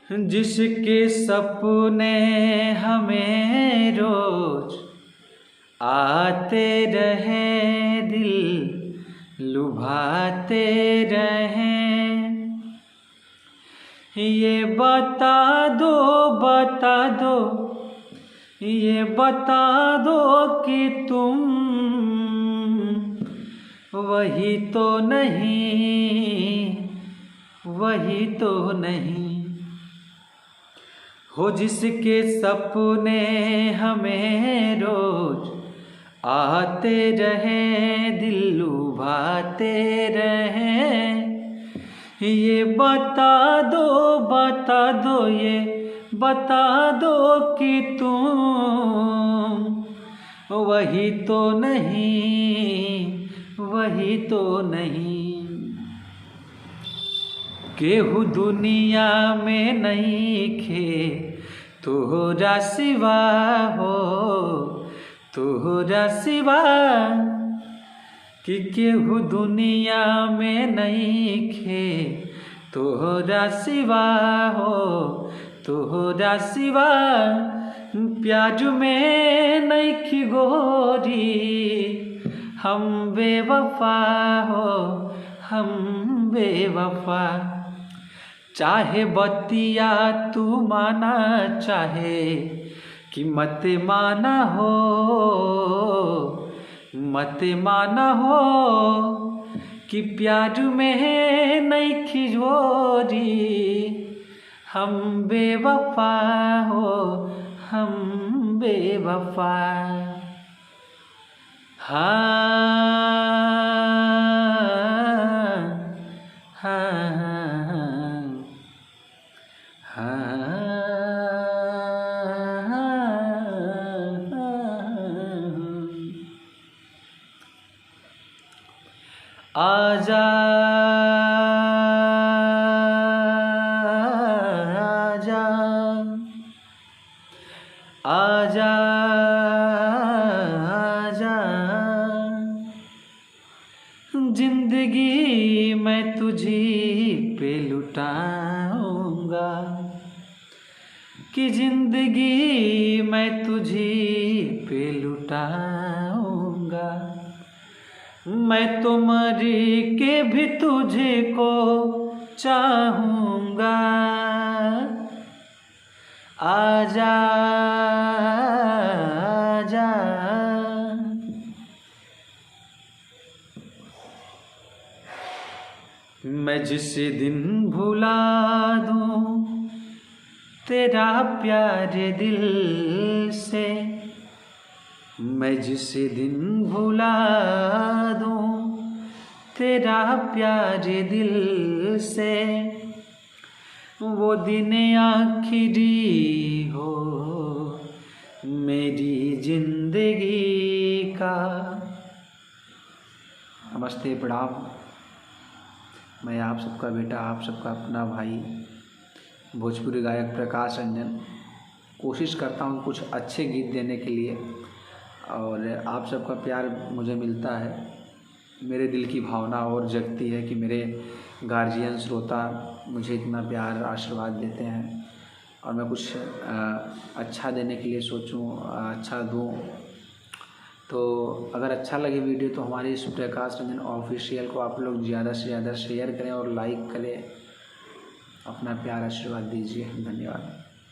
जिसके सपने हमें रोज आते रहे, दिल लुभाते रहे। ये बता दो, बता दो, ये बता दो कि तुम वही तो नहीं, वही तो नहीं हो जिसके सपने हमें रोज आते रहे, दिल लुभाते रहे। ये बता दो, बता दो, ये बता दो कि तुम वही तो नहीं, वही तो नहीं। केहू दुनिया में नहीं खे तोहरा सिवा हो, तोहरा सिवा कि केहू दुनिया में नहीं खे तोहरा सिवा हो, तोहरा सिवा। प्यार में नहीं खी गोरी हम बेवफा हो, हम बेवफा। चाहे बतिया तू माना, चाहे कि मत माना हो, मत माना हो कि प्यार में नहीं खिजोरी हम बेवफा हो, हम बेवफा। आजा आजा आजा आजा, जिंदगी मैं तुझी पे लुटाऊंगा, कि जिंदगी मैं तुझी पे लुटाऊंगा। मैं तो मर के भी तुझे को चाहूँगा। आजा आजा, मैं जिस दिन भुला दूँ तेरा प्यार दिल से, मैं जिस दिन भुला दूँ तेरा प्यार दिल से, वो दिन आखिरी हो मेरी जिंदगी का। नमस्ते, प्रणाम। मैं आप सबका बेटा, आप सबका अपना भाई, भोजपुरी गायक प्रकाश रंजन। कोशिश करता हूँ कुछ अच्छे गीत देने के लिए, और आप सबका प्यार मुझे मिलता है। मेरे दिल की भावना और जगती है कि मेरे गार्जियन श्रोता मुझे इतना प्यार आशीर्वाद देते हैं, और मैं कुछ अच्छा देने के लिए सोचूं, अच्छा दूं। तो अगर अच्छा लगे वीडियो तो हमारे इस प्रकाश रंजन ऑफिशियल को आप लोग ज़्यादा से ज़्यादा शेयर करें और लाइक करें। अपना प्यार आशीर्वाद दीजिए। धन्यवाद।